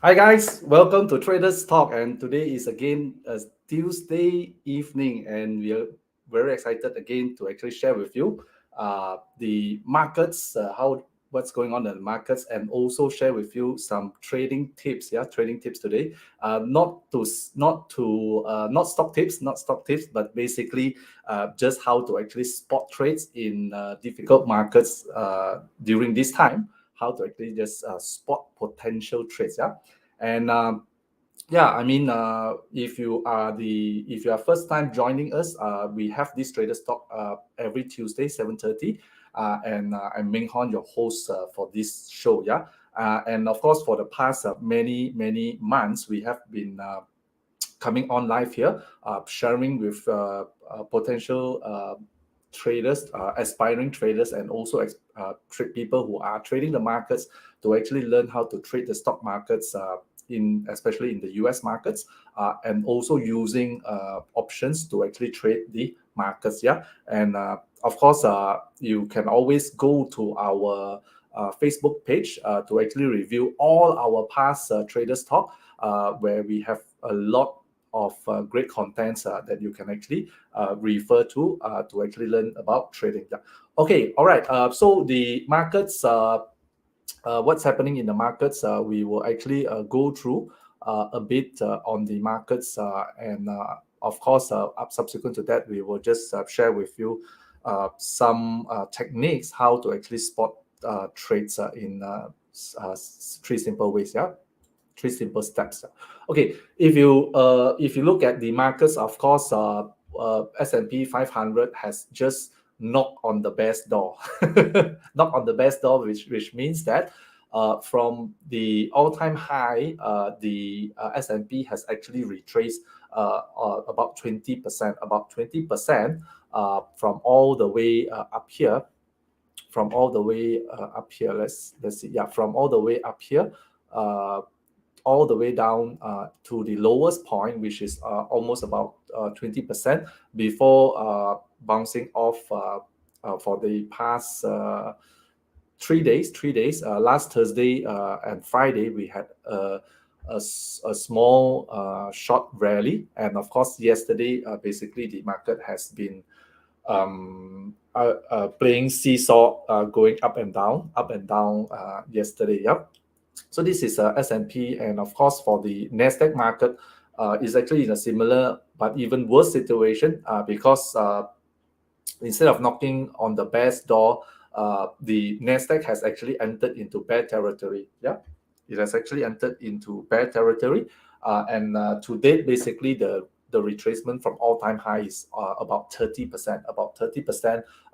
Hi guys, welcome to Traders Talk, and today is again a Tuesday evening, and we are very excited again to actually share with you the markets, how what's going on in the markets, and also share with you some trading tips. Yeah, trading tips today. Not stock tips, not stock tips, but basically just how to actually spot trades in difficult markets during this time. How to actually just spot potential trades. Yeah, and yeah, I mean, if you are first time joining us, we have this traders talk every Tuesday 7:30, and I'm Meng Hon, your host for this show. Yeah, and of course for the past many months, we have been coming on live here, sharing with potential traders, aspiring traders, and also people who are trading the markets to actually learn how to trade the stock markets. In especially in the US markets, and also using options to actually trade the markets. Yeah, and of course, you can always go to our Facebook page to actually review all our past traders talk, where we have a lot of great contents that you can actually refer to actually learn about trading. Yeah. Okay, all right. So the markets, what's happening in the markets, we will actually go through a bit on the markets, and of course, subsequent to that, we will just share with you some techniques how to actually spot trades in three simple ways. Yeah, three simple steps. Okay, if you look at the markets, of course, S&P 500 has just knocked on the best door. Knock on the best door, which means that from the all-time high, the S&P has actually retraced about 20%, from all the way up here, Let's see. Yeah, from all the way up here. Uh, all the way down to the lowest point, which is almost about 20% before bouncing off for the past 3 days. 3 days. Last Thursday and Friday, we had a small short rally, and of course, yesterday, basically, the market has been playing seesaw, going up and down yesterday. Yep. So this is S&P, and of course for the Nasdaq market, is actually in a similar but even worse situation, because instead of knocking on the bear's door, the Nasdaq has actually entered into bear territory. Yeah, it has actually entered into bear territory, and to date, basically the retracement from all-time high is about 30%,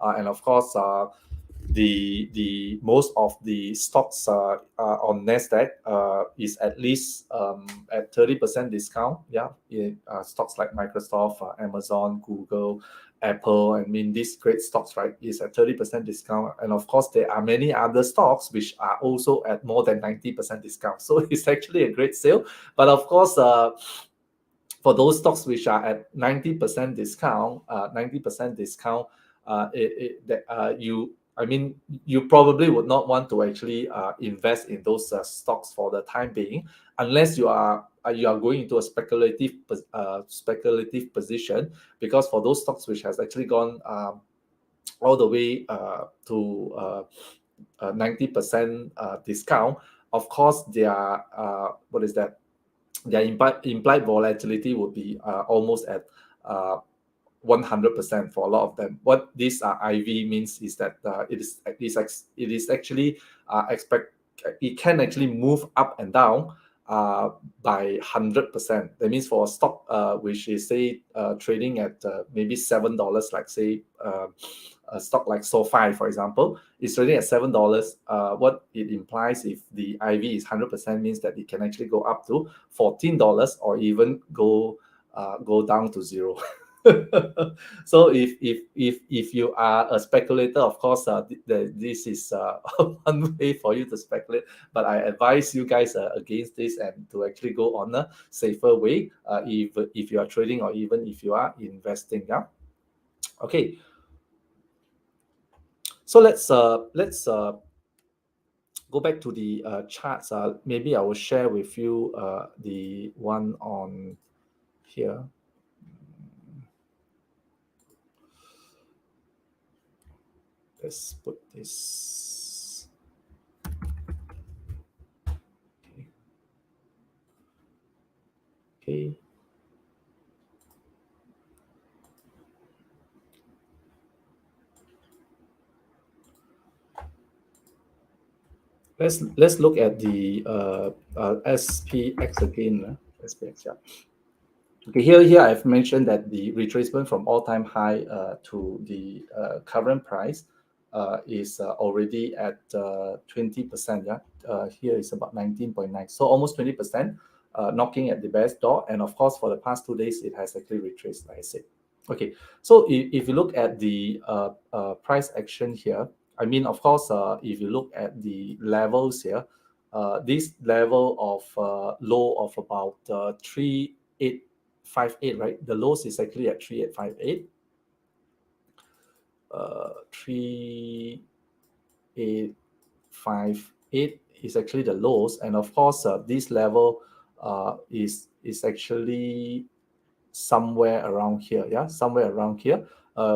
and of course, the most of the stocks on Nasdaq is at least at 30% discount. Yeah, stocks like Microsoft, Amazon, Google, Apple. I mean, these great stocks, right, is at 30% discount, and of course there are many other stocks which are also at more than 90% discount. So it's actually a great sale. But of course, for those stocks which are at 90% discount, you, I mean, you probably would not want to actually invest in those stocks for the time being, unless you are going into a speculative position, because for those stocks which has actually gone all the way to 90% discount, of course, their what is that? Their implied volatility would be almost at 100% for a lot of them. What this IV means is that it is actually expect it can actually move up and down by 100%. That means for a stock which is say trading at maybe $7, like say a stock like SoFi, for example, is trading at $7. What it implies, if the IV is 100%, means that it can actually go up to $14, or even go down to zero. So if you are a speculator, of course, this is one way for you to speculate. But I advise you guys against this, and to actually go on a safer way, if you are trading, or even if you are investing. Yeah. Okay. So let's go back to the charts. Maybe I will share with you the one on here. Let's put this. Okay. Let's look at the SPX again. SPX, yeah. Okay, here I've mentioned that the retracement from all-time high to the current price is already at 20%. Yeah, here is about 19.9, so almost 20%, knocking at the best door. And of course, for the past 2 days, it has actually retraced, like I said. Okay, so if you look at the price action here, I mean, of course, if you look at the levels here, this level of low of about 3858, right? The lows is actually at 3858. 3858 is actually the lows, and of course, this level is actually somewhere around here, yeah, somewhere around here,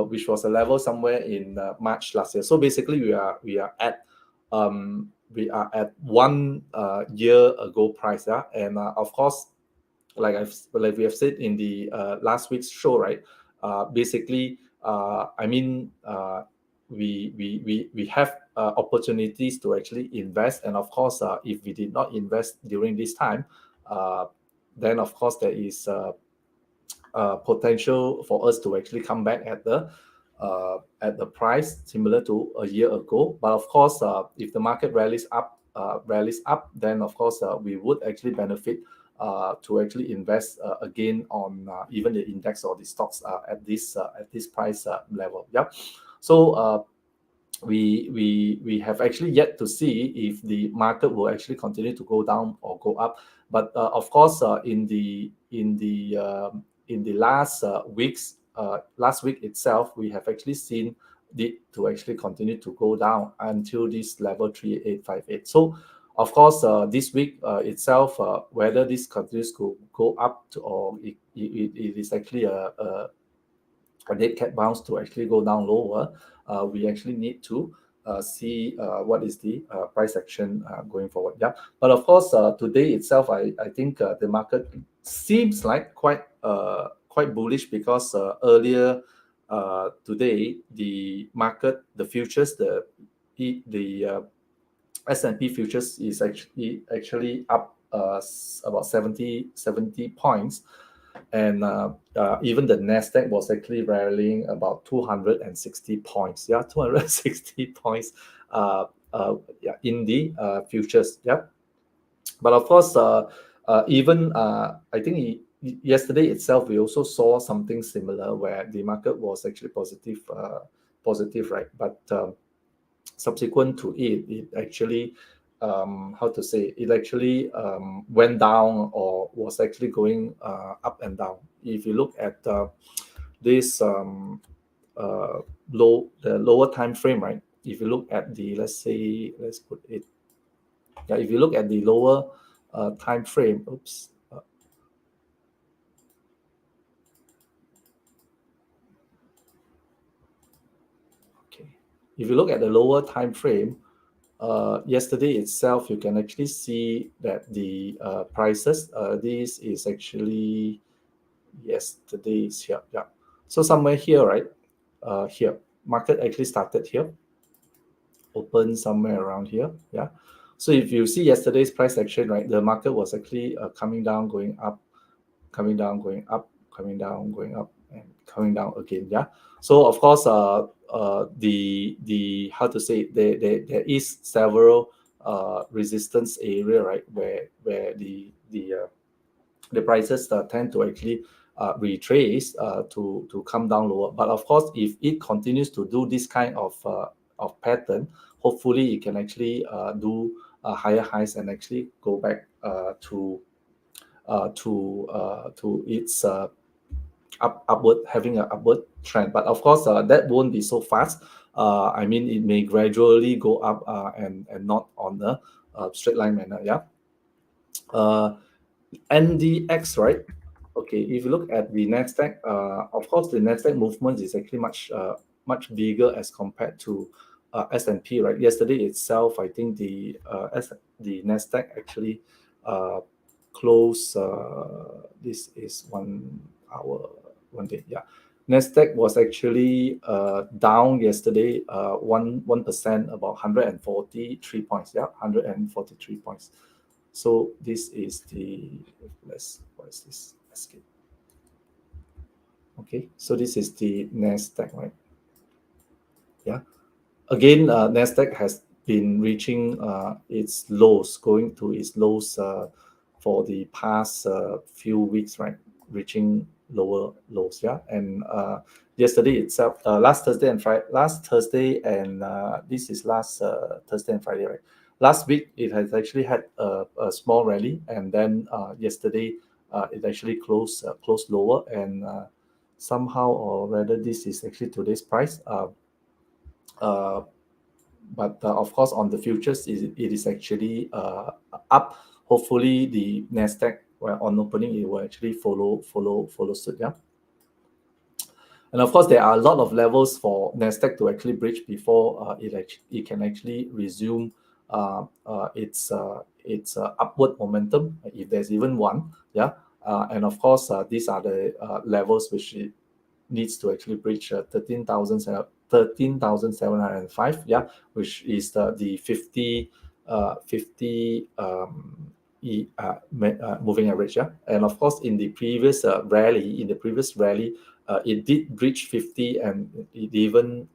which was a level somewhere in March last year. So basically, we are at 1 year ago price, yeah, and of course, like we have said in the last week's show, right? Basically, I mean, we have opportunities to actually invest, and of course, if we did not invest during this time, then of course there is potential for us to actually come back at the price similar to a year ago. But of course, if the market rallies up, then of course we would actually benefit to actually invest again on even the index or the stocks at this price level. Yep. So we have actually yet to see if the market will actually continue to go down or go up. But of course, in the last last week itself, we have actually seen it to actually continue to go down until this level 3858. So of course, this week itself, whether this continues to go up to, or it is actually a dead cat bounce to actually go down lower, we actually need to see what is the price action going forward. Yeah, but of course, today itself, I think the market seems like quite bullish, because earlier today the market, the futures, the S&P futures is actually up about 70 points, and even the Nasdaq was actually rallying about 260 points. Yeah, 260 points. Yeah, in the futures. Yeah, but of course, even I think yesterday itself, we also saw something similar where the market was actually positive, right? But subsequent to it actually, how to say, it actually went down, or was actually going up and down. If you look at this the lower time frame, right? If you look at the, let's put it, yeah, if you look at the lower time frame, oops. Okay, if you look at the lower time frame, yesterday itself, you can actually see that the prices, this is actually yesterday's here. Yeah, so somewhere here, right? Here, market actually started here, open somewhere around here. Yeah, so if you see yesterday's price action, right, the market was actually coming down, going up, coming down, going up, coming down, going up, and coming down again. Yeah, so of course, the how to say, there is several resistance area, right, where the prices tend to actually retrace to come down lower. But of course, if it continues to do this kind of pattern, hopefully it can actually do higher highs and actually go back to its upward, having an upward trend. But of course, that won't be so fast. I mean, it may gradually go up and not on a straight line manner. Yeah. NDX, right? Okay, if you look at the Nasdaq, of course, the Nasdaq movement is actually much bigger as compared to S&P, right? Yesterday itself, I think the Nasdaq actually uh, closed. This is 1 hour, 1 day. Yeah, Nasdaq was actually down yesterday, 1%, about 143 points. Yeah, 143 points. So this is the what is this? Escape. Okay, so this is the Nasdaq, right? Yeah. Again, Nasdaq has been reaching its lows, going to its lows for the past few weeks, right? Reaching lower lows, yeah. And yesterday itself, last Thursday and this is last Thursday and Friday, right? Last week it has actually had a small rally, and then yesterday it actually closed lower, and somehow, or rather, this is actually today's price. Uh, but of course, on the futures, it is actually up. Hopefully, the Nasdaq, well, on opening, it will actually follow suit. Yeah, and of course, there are a lot of levels for Nasdaq to actually breach before it can actually resume its upward momentum, if there's even one. Yeah, and of course, these are the levels which it needs to actually breach 13,705, yeah, which is the 50 moving average, yeah. And of course, in the previous rally, it did breach 50, and it even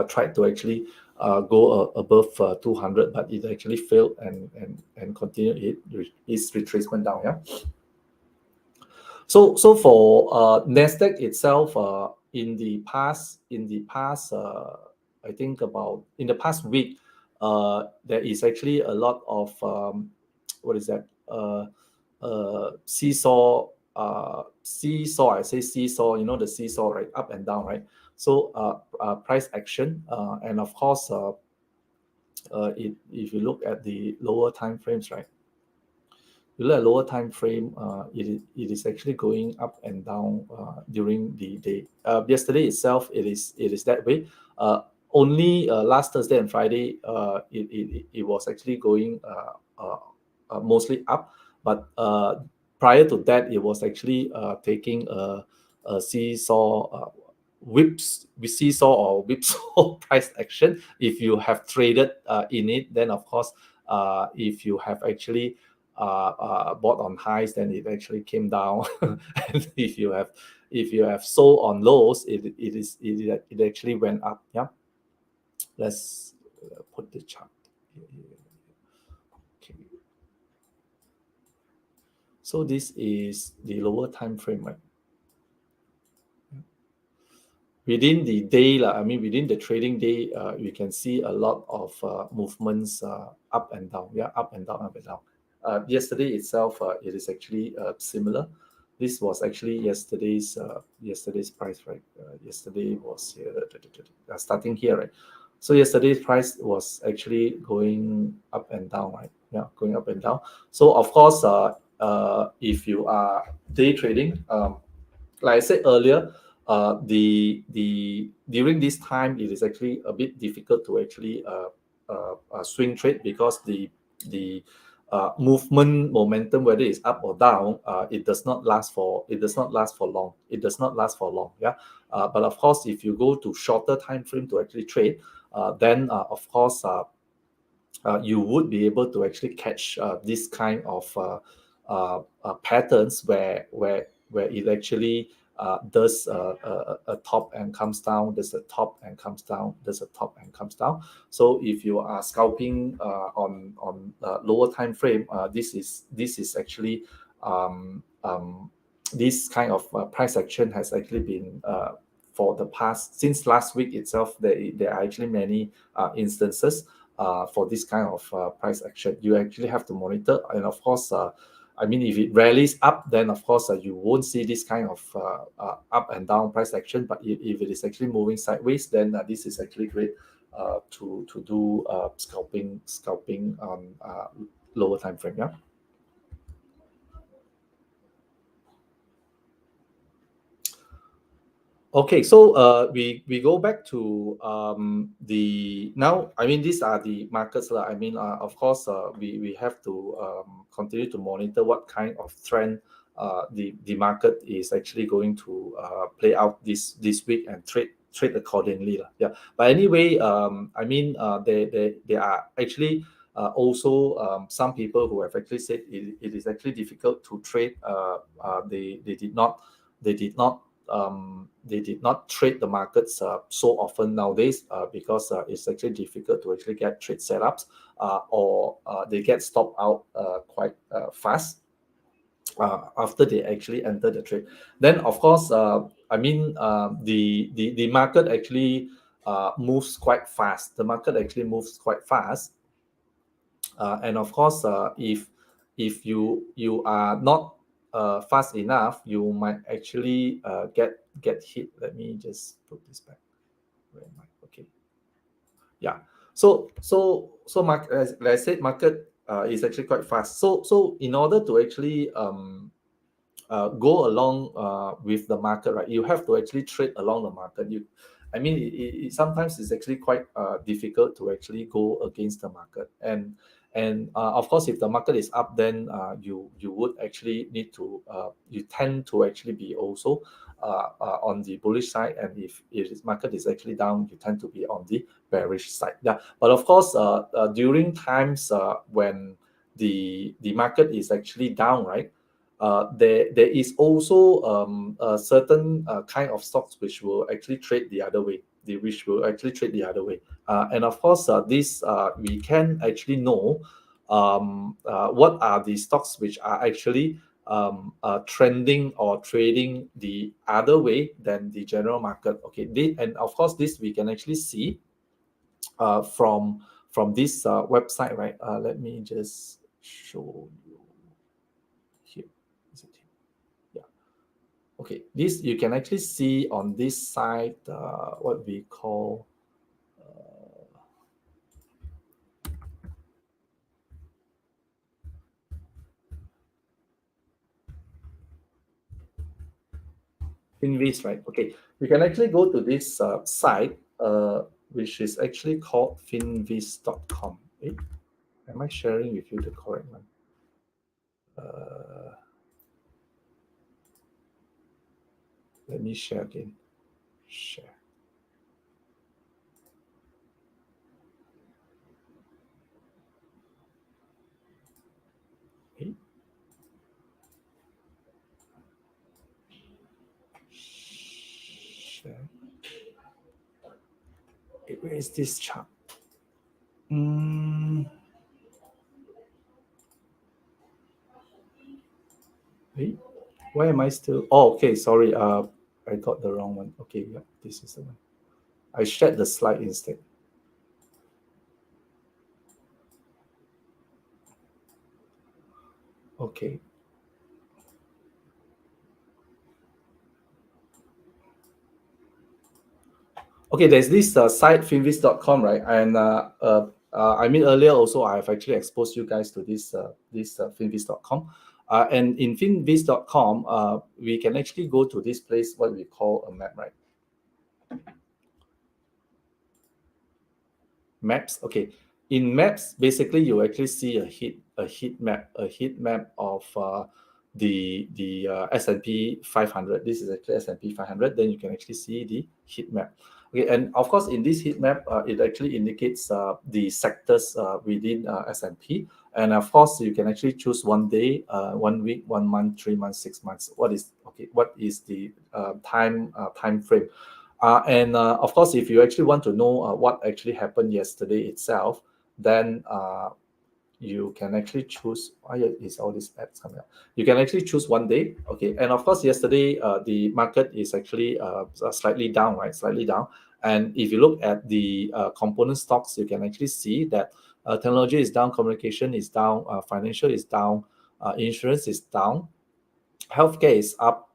tried to actually go above 200, but it actually failed and continued its retracement down, yeah. So for Nasdaq itself, I think about in the past week, there is actually a lot of what is that? Seesaw. Seesaw. I say seesaw. You know the seesaw, right? Up and down, right? So price action, and of course, if you look at the lower time frames, right? You look at lower time frame, it is actually going up and down during the day. Yesterday itself, it is that way. Only last Thursday and Friday, it was actually going mostly up, but prior to that, it was actually taking a seesaw. Seesaw or whipsaw price action. If you have traded in it, then of course, if you have actually bought on highs, then it actually came down. And if you have sold on lows, it actually went up. Yeah, let's put the chart here. Okay, so this is the lower time frame, right? Within the day, I mean, within the trading day, you can see a lot of movements up and down. Yeah, up and down, up and down. Yesterday itself, it is actually similar. This was actually yesterday's price, right? Yesterday was here, starting here, right? So yesterday's price was actually going up and down, right? Yeah, going up and down. So of course, if you are day trading, like I said earlier, the during this time it is actually a bit difficult to actually swing trade, because the movement momentum, whether it's up or down, it does not last for long. Yeah. But of course, if you go to shorter time frame to actually trade, then of course, you would be able to actually catch this kind of patterns where it actually does a top and comes down, there's a top and comes down, there's a top and comes down. So if you are scalping on lower time frame, this is actually this kind of price action has actually been for the past, since last week itself. There are actually many instances for this kind of price action. You actually have to monitor, and of course, I mean, if it rallies up, then of course you won't see this kind of up and down price action. But if it is actually moving sideways, then this is actually great to do scalping on lower time frame. Yeah. Okay, so we go back to the now. I mean, these are the markets lah. I mean, of course, we have to continue to monitor what kind of trend the market is actually going to play out this week and trade accordingly lah. Yeah. But anyway, I mean, there are actually also some people who have actually said it is actually difficult to trade. They did not they did not trade the markets so often nowadays because it's actually difficult to actually get trade setups or they get stopped out quite fast after they actually enter the trade. Then of course, I mean, the market actually moves quite fast. The market actually moves quite fast, and of course, if you are not fast enough, you might actually get hit. Let me just put this back. Where am I? Okay. Yeah. So market, as I said, market is actually quite fast. So in order to actually go along with the market, right? You have to actually trade along the market. I mean, it sometimes it's actually quite difficult to actually go against the market. And of course, if the market is up, then you would actually need to you tend to actually be also on the bullish side, and if market is actually down, you tend to be on the bearish side. Yeah, but of course, during times when the market is actually down, right? There is also a certain kind of stocks which will actually trade the other way. Which will actually trade the other way, and of course, this we can actually know what are the stocks which are actually trending or trading the other way than the general market. Okay, and of course, this we can actually see from this website, right? Let me just show you here. Is it here? Yeah. Okay, this you can actually see on this side what we call Finviz, right? Okay, you can actually go to this site, which is actually called finviz.com. Am I sharing with you the correct one? Let me share again. Share. Okay. Share. Okay, where is this chart? Wait, why am I still? Oh, okay, sorry. I got the wrong one. Okay, yeah, this is the one. I shared the slide instead. Okay. Okay, there's this site finviz.com, right? And I mean, earlier also I have actually exposed you guys to this finviz.com. And in finviz.com, we can actually go to this place, what we call a map, right? Maps. Okay, in maps, basically you actually see a heat map of the S&P 500. This is actually S&P 500. Then you can actually see the heat map. Okay, and of course in this heat map, it actually indicates the sectors within S&P. And of course, you can actually choose 1 day, 1 week, 1 month, 3 months, 6 months. What is the time frame? And of course, if you actually want to know what actually happened yesterday itself, then you can actually choose. Is all these apps coming up? You can actually choose 1 day. Okay, and of course, yesterday the market is actually slightly down, right? Slightly down. And if you look at the component stocks, you can actually see that technology is down, communication is down, financial is down, insurance is down, healthcare is up,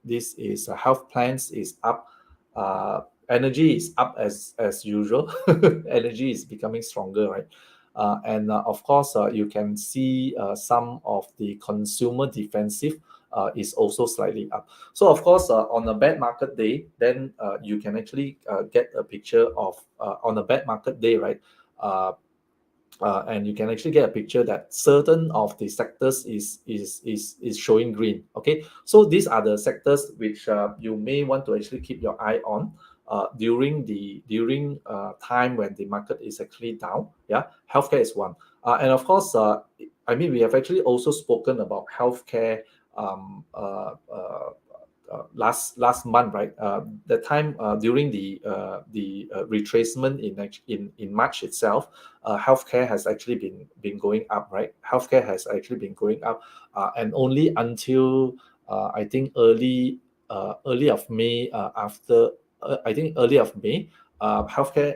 this is health plans is up, energy is up as usual. Energy is becoming stronger, right? And of course, you can see some of the consumer defensive is also slightly up. So of course, on a bad market day, then you can actually get a picture of on a bad market day, right? And you can actually get a picture that certain of the sectors is showing green. Okay, so these are the sectors which you may want to actually keep your eye on during time when the market is actually down. Yeah, healthcare is one, and of course, I mean, we have actually also spoken about healthcare um, uh, uh, last month, right? The time during the retracement in March itself, healthcare has actually been going up, right? Healthcare has actually been going up, and only until I think early of May, after I think early of May, healthcare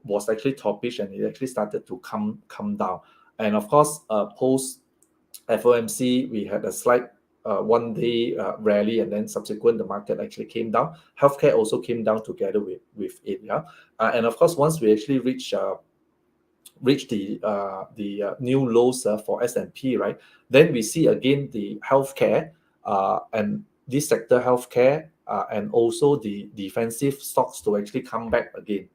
was actually toppish and it actually started to come down. And of course, post FOMC, we had a slight 1 day rally, and then subsequent the market actually came down. Healthcare also came down together with it. Yeah, and of course, once we actually reach the new lows for S&P, right? Then we see again the healthcare and this sector healthcare and also the defensive stocks to actually come back again.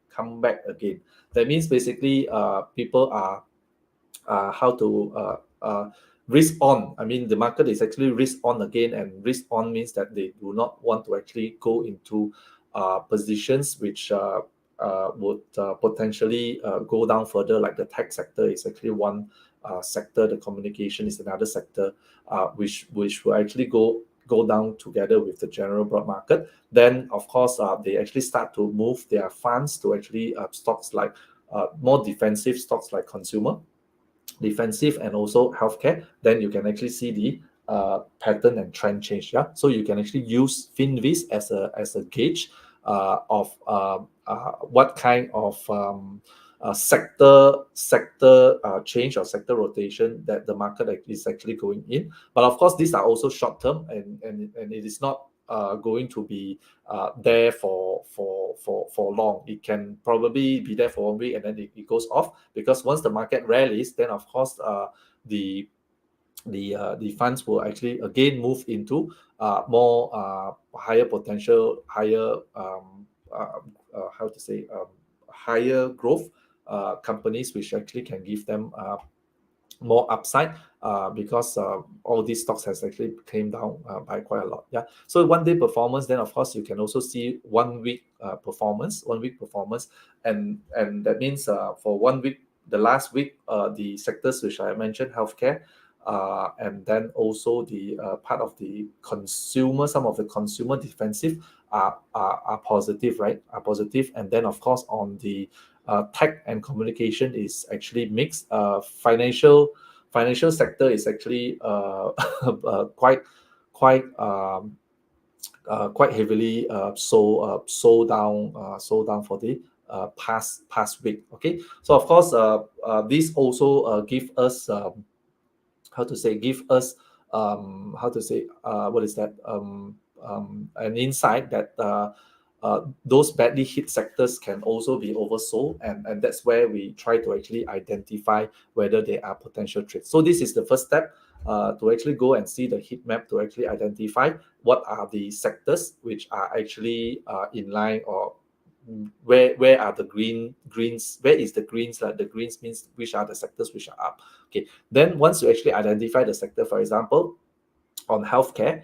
That means basically people are how to risk on. I mean, the market is actually risk on again, and risk on means that they do not want to actually go into positions which would potentially go down further. Like the tech sector is actually one sector, the communication is another sector, which will actually go down together with the general broad market. Then, of course, they actually start to move their funds to actually stocks like more defensive stocks like consumer defensive and also healthcare. Then you can actually see the pattern and trend change. Yeah, so you can actually use Finviz as a gauge of what kind of sector change or sector rotation that the market is actually going in. But of course, these are also short term, and it is not going to be there for long. It can probably be there for 1 week and then it goes off, because once the market rallies, then of course the the funds will actually again move into more higher potential, higher how to say higher growth companies, which actually can give them more upside because all these stocks has actually came down by quite a lot. Yeah. So 1 day performance, then of course you can also see 1 week performance, 1 week performance, and that means for 1 week, the last week, the sectors which I mentioned, healthcare, and then also the part of the consumer, some of the consumer defensive are positive, right? Are positive, and then of course on the tech and communication is actually mixed. Financial sector is actually quite quite heavily sold down for the past week. Okay, so of course this also give us how to say give us how to say what is that an insight that those badly hit sectors can also be oversold, and that's where we try to actually identify whether they are potential trades. So this is the first step to actually go and see the heat map to actually identify what are the sectors which are actually in line, or where are the greens, where is the greens, like the greens means which are the sectors which are up. Okay, then once you actually identify the sector, for example on healthcare,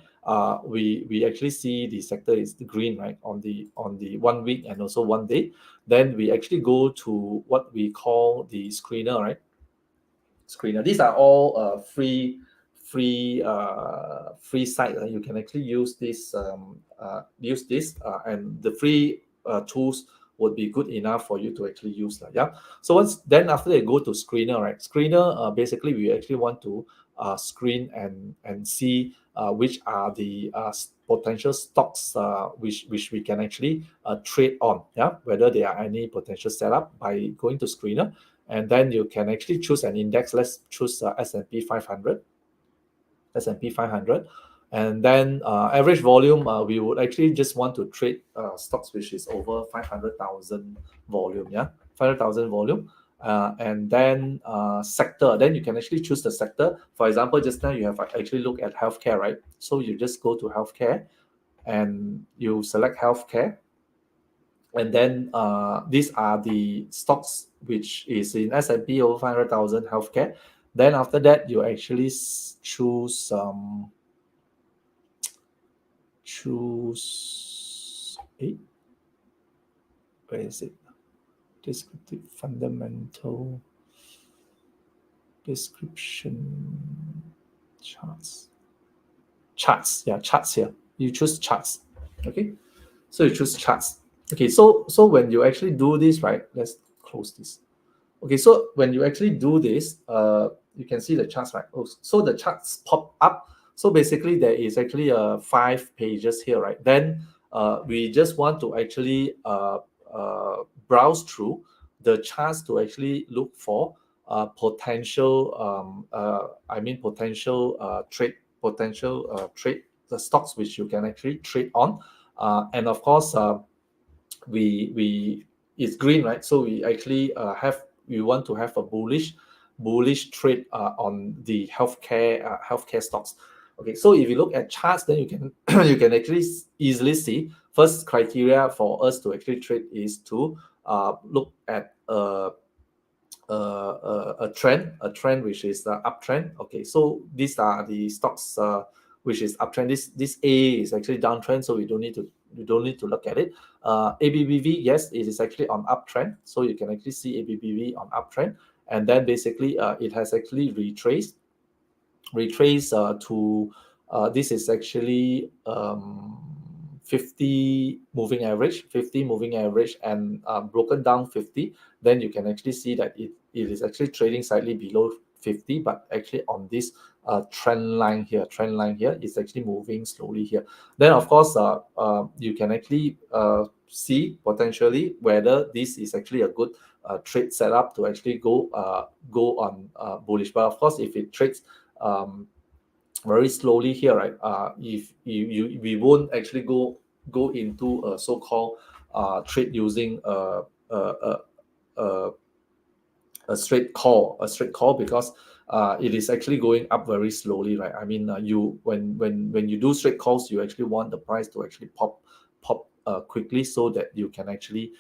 we actually see the sector is the green, right, on the 1 week and also 1 day. Then we actually go to what we call the screener, right? Screener, these are all free site. You can actually use this and the free tools would be good enough for you to actually use that. Yeah, so once then after they go to screener, right? Screener, basically we actually want to screen and see which are the potential stocks which we can actually trade on. Yeah, whether there are any potential setup by going to screener. And then you can actually choose an index. Let's choose S&P 500. S&P 500. And then average volume, we would actually just want to trade stocks which is over 500,000 volume, yeah, 500,000 volume. And then sector, then you can actually choose the sector. For example, just now you have actually looked at healthcare, right? So you just go to healthcare and you select healthcare. And then these are the stocks which is in S&P over 500,000 healthcare. Then after that, you actually choose where is it? Descriptive fundamental description charts. Yeah, charts here. You choose charts. Okay, so you choose charts. Okay, so when you actually do this, right? Let's close this. Okay, so when you actually do this, you can see the charts, right? Oh, so the charts pop up. So basically, there is actually 5 pages here, right? Then we just want to actually browse through the charts to actually look for potential, trade, the stocks which you can actually trade on, and of course, we it's green, right? So we actually we want to have a bullish trade on the healthcare stocks. Okay, so if you look at charts, then you can you can actually easily see first criteria for us to actually trade is to look at a trend which is the uptrend. Okay, so these are the stocks which is uptrend. This A is actually downtrend, so we don't need to look at it. ABBV, yes, it is actually on uptrend, so you can actually see ABBV on uptrend, and then basically it has actually retrace to this is actually 50 moving average and broken down 50. Then you can actually see that it is actually trading slightly below 50, but actually on this trend line here is actually moving slowly here. Then of course you can actually see potentially whether this is actually a good trade setup to actually go on bullish. But of course, if it trades very slowly here, right? If we won't actually go into a so-called trade using a, a straight call because it is actually going up very slowly, right? I mean, you when you do straight calls, you actually want the price to actually pop quickly so that you can actually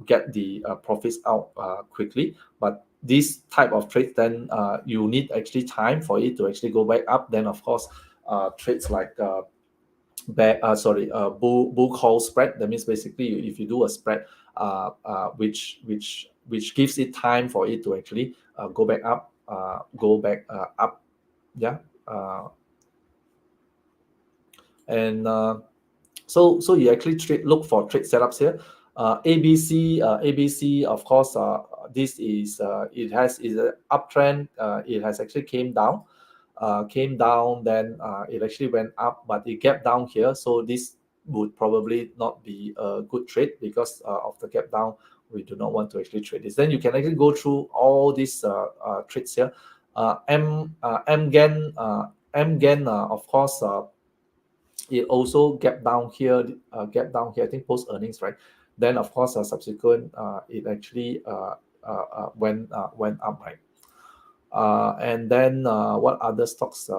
get the profits out quickly. But this type of trade, then you need actually time for it to actually go back up. Then of course, trades like bull call spread. That means basically if you do a spread which gives it time for it to actually go back up, yeah. And so you actually look for trade setups here. ABC, of course, this is is an uptrend. It has actually came down, then it actually went up, but it gapped down here. So this would probably not be a good trade because of the gap down. We do not want to actually trade this. Then you can actually go through all these trades here. MGAN, of course, it also gap down here. I think post earnings, right? Then of course, subsequent, it actually went up, right? And then what other stocks?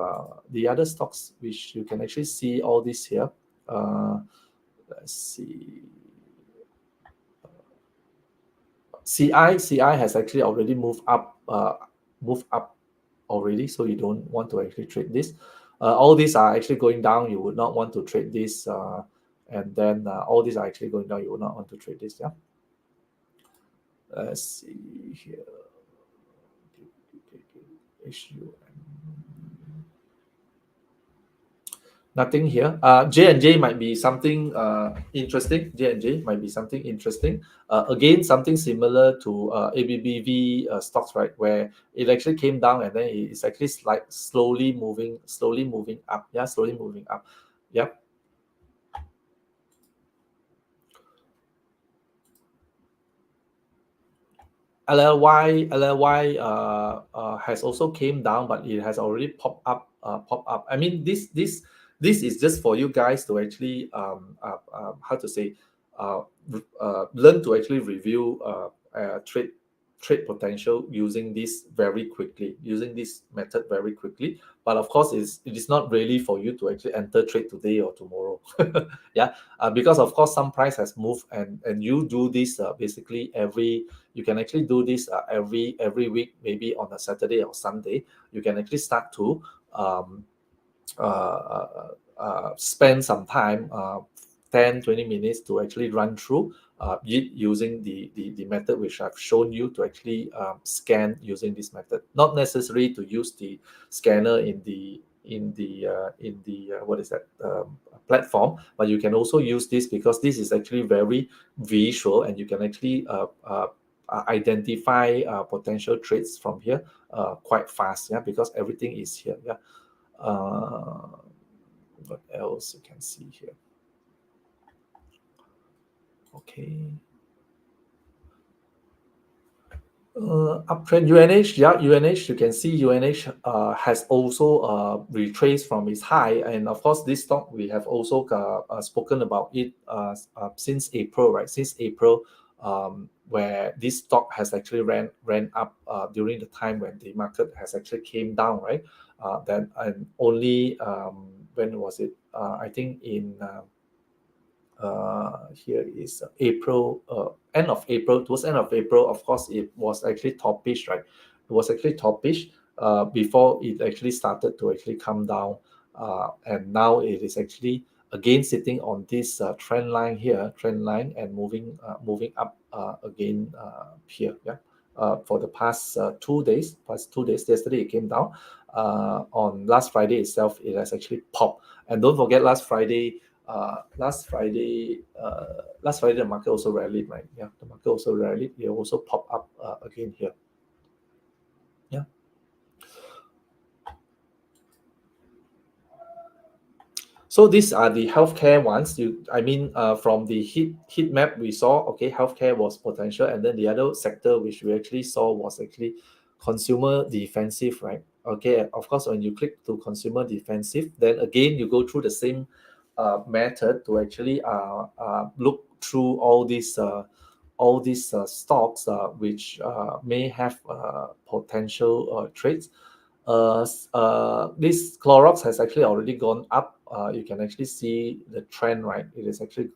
The other stocks which you can actually see all this here. Let's see. CI has actually already moved up already, so you don't want to actually trade this. All these are actually going down. You would not want to trade this, and then all these are actually going down. You would not want to trade this. Yeah. Let's see here. Nothing here. J&J might be something interesting. J&J might be something interesting. Again, something similar to ABBV stocks, right? Where it actually came down and then it's actually slowly moving up. Yeah, slowly moving up. Yeah. LLY has also came down, but it has already popped up. I mean, this is just for you guys to actually how to say learn to actually review trade potential using this very quickly, using this method very quickly. But of course, it is not really for you to actually enter trade today or tomorrow. Yeah, because of course some price has moved, and you do this basically you can actually do this every week, maybe on a Saturday or Sunday. You can actually start to um, spend some time, 10-20 minutes to actually run through using the method which I've shown you to actually scan using this method. Not necessary to use the scanner in the what is that platform, but you can also use this because this is actually very visual, and you can actually identify potential trades from here quite fast. Yeah, because everything is here. Yeah. What else you can see here? Okay. Uptrend UNH, yeah, UNH, you can see UNH has also retraced from its high, and of course this stock we have also spoken about it since April, right? Since April, where this stock has actually ran up during the time when the market has actually came down, right? Then and only when was it? I think in here is April, end of April, towards end of April. Of course, it was actually toppish, right? It was actually toppish before it actually started to actually come down, and now it is actually again sitting on this trend line here, trend line, and moving up again here. Yeah. For the past 2 days, yesterday it came down. On last Friday itself, it has actually popped. And don't forget, last Friday the market also rallied, right? Yeah, the market also rallied. It also popped up again here. Yeah. So these are the healthcare ones. I mean, from the heat map we saw, okay, healthcare was potential, and then the other sector which we actually saw was actually consumer defensive, right? Okay, of course, when you click to consumer defensive, then again you go through the same method to actually look through all these stocks which may have potential trades. This Clorox has actually already gone up. You can actually see the trend, right? It is actually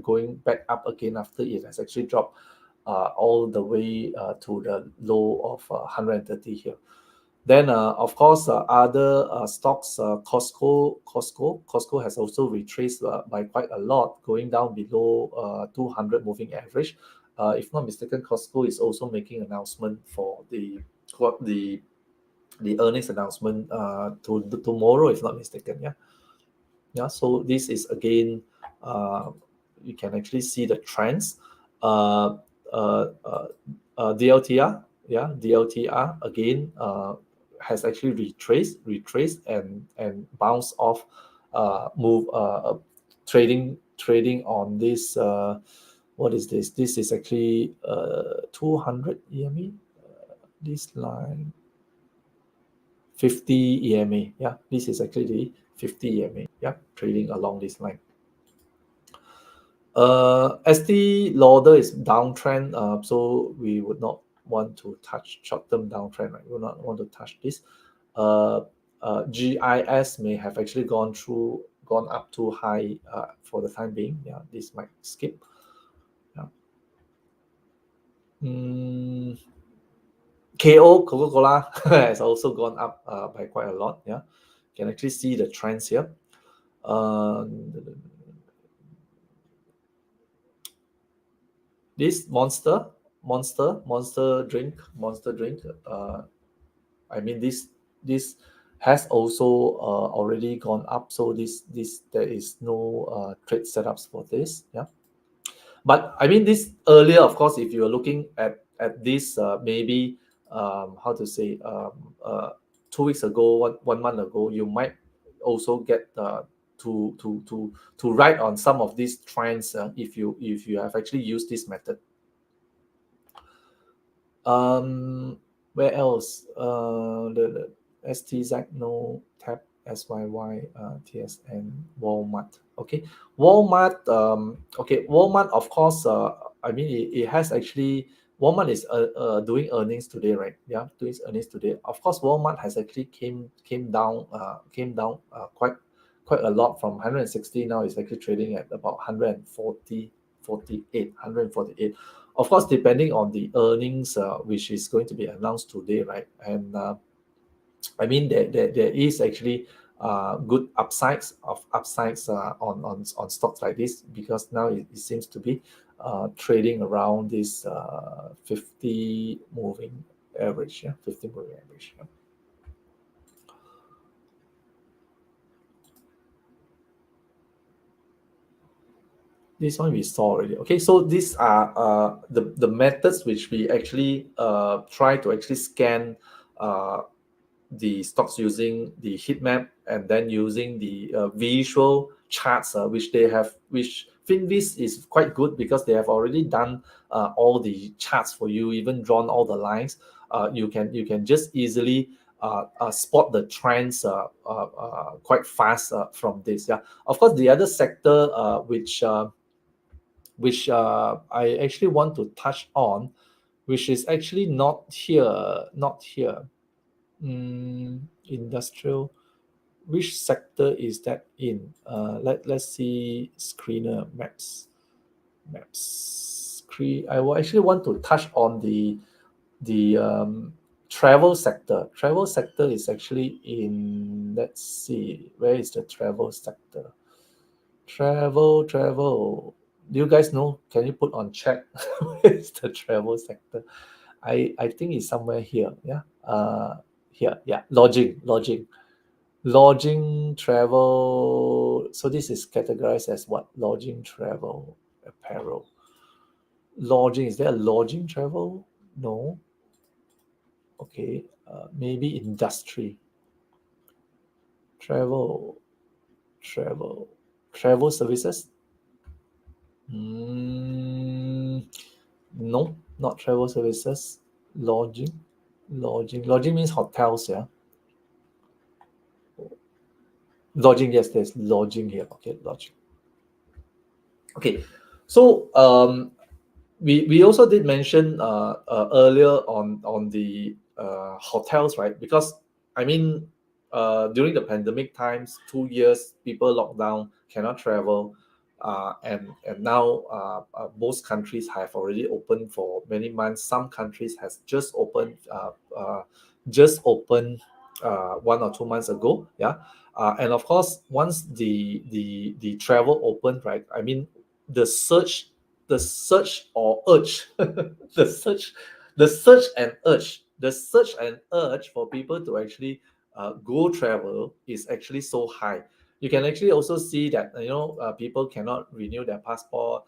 going back up again after it has actually dropped all the way to the low of 130 here. Then, of course, other stocks, Costco has also retraced by quite a lot, going down below 200 moving average. If not mistaken, Costco is also making announcement for the the earnings announcement tomorrow, if not mistaken. Yeah, yeah. So this is again, you can actually see the trends. Uh, DLTR, yeah, DLTR again has actually retraced and bounced off, move trading on this. What is this? This is actually 200 EME. This line 50 EMA. Yeah, this is actually the 50 EMA. Yeah, trading along this line. ST Lauder is downtrend, so we would not want to touch short-term downtrend, right? We would not want to touch this. GIS may have actually gone up too high for the time being. Yeah, this might skip. Yeah. KO Coca-Cola has also gone up by quite a lot. Yeah, you can actually see the trends here. This monster drink. I mean, this has also already gone up. So this there is no trade setups for this. Yeah. But I mean, this earlier, of course, if you are looking at this, maybe how to say, 2 weeks ago, one month ago, you might also get to ride on some of these trends if you have actually used this method. Where else? The STZ, no tap, SYY, TSN, Walmart. Okay, Walmart. Okay, Walmart. Of course. I mean, it has actually. Walmart is doing earnings today, right? Yeah, doing earnings today. Of course, Walmart has actually came down quite a lot from 160. Now it's actually trading at about 140, 48, 148. Of course, depending on the earnings, which is going to be announced today, right? And I mean, there is actually good upsides on stocks like this, because now it seems to be trading around this 50 moving average, yeah, 50 moving average. Yeah. This one we saw already. Okay, so these are the methods which we actually try to actually scan uh, the stocks using the heat map, and then using the visual charts, which they have, which Finviz is quite good, because they have already done all the charts for you, even drawn all the lines. You can just easily spot the trends quite fast from this. Yeah, of course, the other sector which I actually want to touch on, which is actually not here. Industrial. Which sector is that in? Let's see screener maps. I will actually want to touch on the travel sector. Travel sector is actually in. Let's see, where is the travel sector? Travel. Do you guys know? Can you put on chat? Where is the travel sector? I think it's somewhere here. Yeah. Here. Yeah. Lodging, travel. So this is categorized as what? Lodging, travel, apparel. Lodging. Is there a lodging travel? No. Okay. Maybe industry. Travel. Travel. Travel services. Mm, no, not travel services. Lodging. Lodging means hotels, yeah. Lodging, yes, there's lodging here. Okay, lodging. Okay. So we also did mention earlier on the hotels, right? Because I mean, during the pandemic times, 2 years, people locked down, cannot travel, and now most countries have already opened for many months. Some countries has just opened 1 or 2 months ago. Yeah, and of course, once the travel opened, right? I mean, the search the search or urge the search the search and urge for people to actually go travel is actually so high. You can actually also see that people cannot renew their passport.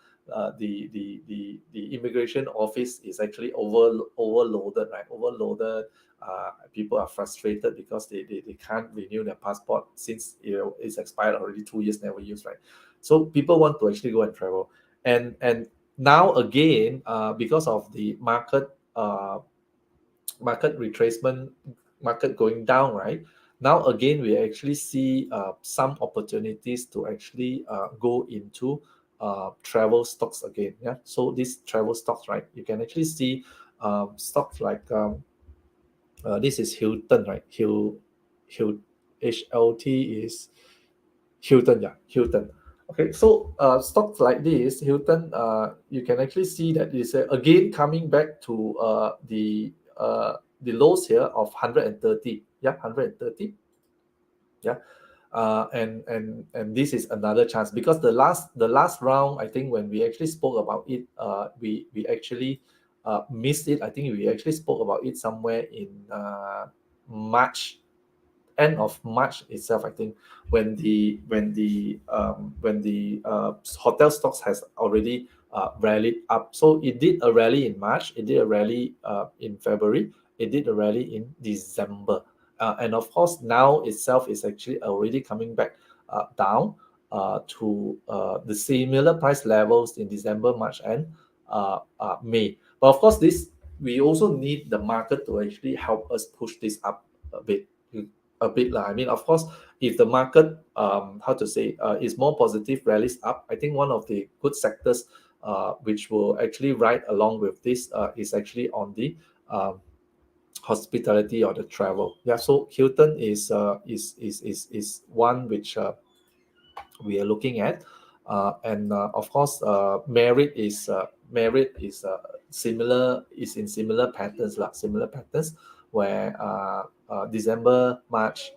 The immigration office is actually overloaded, right? Overloaded. People are frustrated because they can't renew their passport, since it's expired already, 2 years never used, right? So people want to actually go and travel. And now again, because of the market retracement, market going down, right? Now again, we actually see some opportunities to actually go into travel stocks again. Yeah, so these travel stocks, right? You can actually see stocks like this is Hilton, right? HLT is Hilton, yeah, Hilton. Okay, so stocks like this, Hilton, you can actually see that it's again coming back to the lows here of 130. Yeah, 130. Yeah, and this is another chance, because the last round, I think when we actually spoke about it, we actually missed it. I think we actually spoke about it somewhere in March, end of March itself, I think, when the hotel stocks has already rallied up. So it did a rally in March, it did a rally in February, it did a rally in December, and of course now itself is actually already coming back down to the similar price levels in December, March, and May. But of course, we also need the market to actually help us push this up a bit, lah. I mean, of course, if the market, how to say, is more positive, rallies up, I think one of the good sectors which will actually ride along with this is actually on the hospitality or the travel. Yeah, so Hilton is one which we are looking at, and of course, Merit is similar, is in similar patterns, like similar patterns, where December March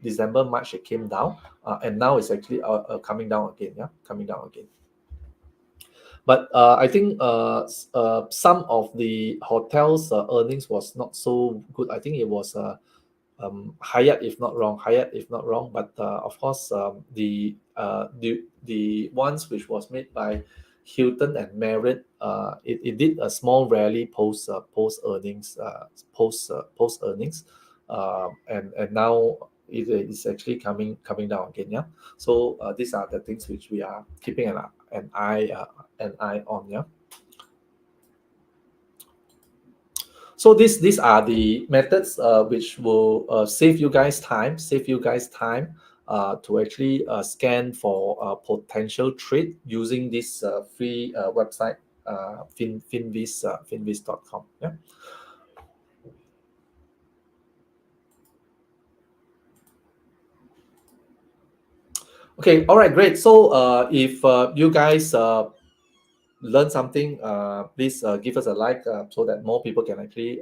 it came down, and now it's actually coming down again. Yeah, coming down again. But I think some of the hotels' earnings was not so good. I think it was Hyatt, if not wrong. Hyatt, if not wrong. But of course, the ones which was made by Hilton and Marriott, it did a small rally post earnings, post earnings, and now it is actually coming down again. Yeah. So these are the things which we are keeping an eye on. Yeah. So these are the methods which will save you guys time, to actually scan for potential trade using this free website, finviz.com. Yeah. Okay. All right. Great. So if you guys learn something, please give us a like, so that more people can actually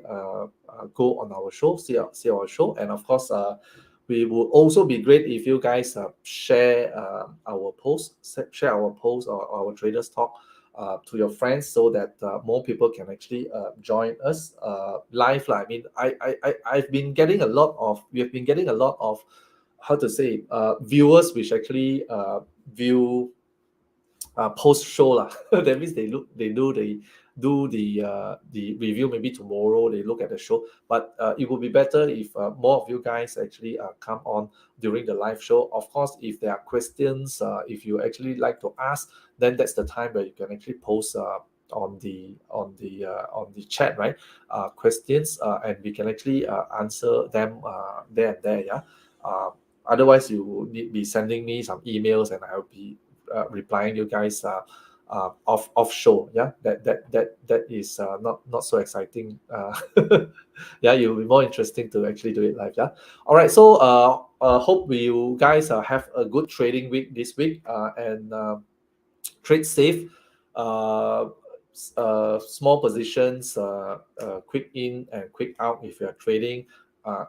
go on our show, see our show. And of course, we would also be great if you guys share our posts, or our traders talk to your friends, so that more people can actually join us live. I mean, I've been getting a lot of, we have been getting a lot of, how to say, viewers which actually view post show lah. That means they do the review maybe tomorrow. They look at the show, but it would be better if more of you guys actually come on during the live show. Of course, if there are questions, if you actually like to ask, then that's the time where you can actually post on the chat, right? Questions, and we can actually answer them there and there. Yeah. Otherwise, you will be sending me some emails, and I'll be replying you guys off show. Yeah, that is not so exciting. Yeah, it will be more interesting to actually do it live. Yeah. All right. So hope you guys have a good trading week this week, and trade safe. Small positions, quick in and quick out if you are trading.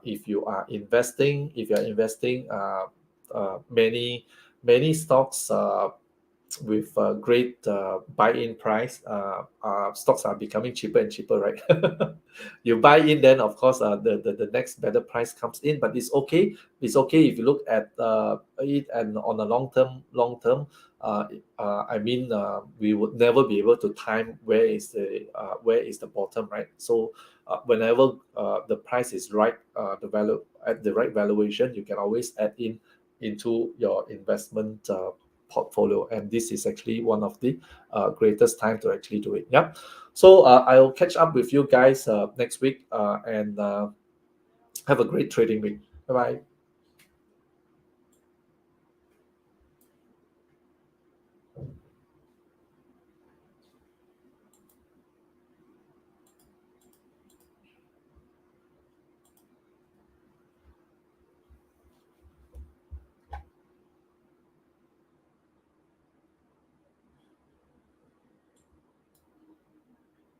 If you are investing, many stocks with great buy-in price, stocks are becoming cheaper and cheaper, right? You buy in, then of course the next better price comes in, but it's okay. It's okay if you look at it and on a long term. I mean, we would never be able to time where is the bottom, right? So whenever the price is right, the value at the right valuation, you can always add into your investment portfolio, and this is actually one of the greatest time to actually do it. Yeah. So I'll catch up with you guys next week, and have a great trading week. Bye bye.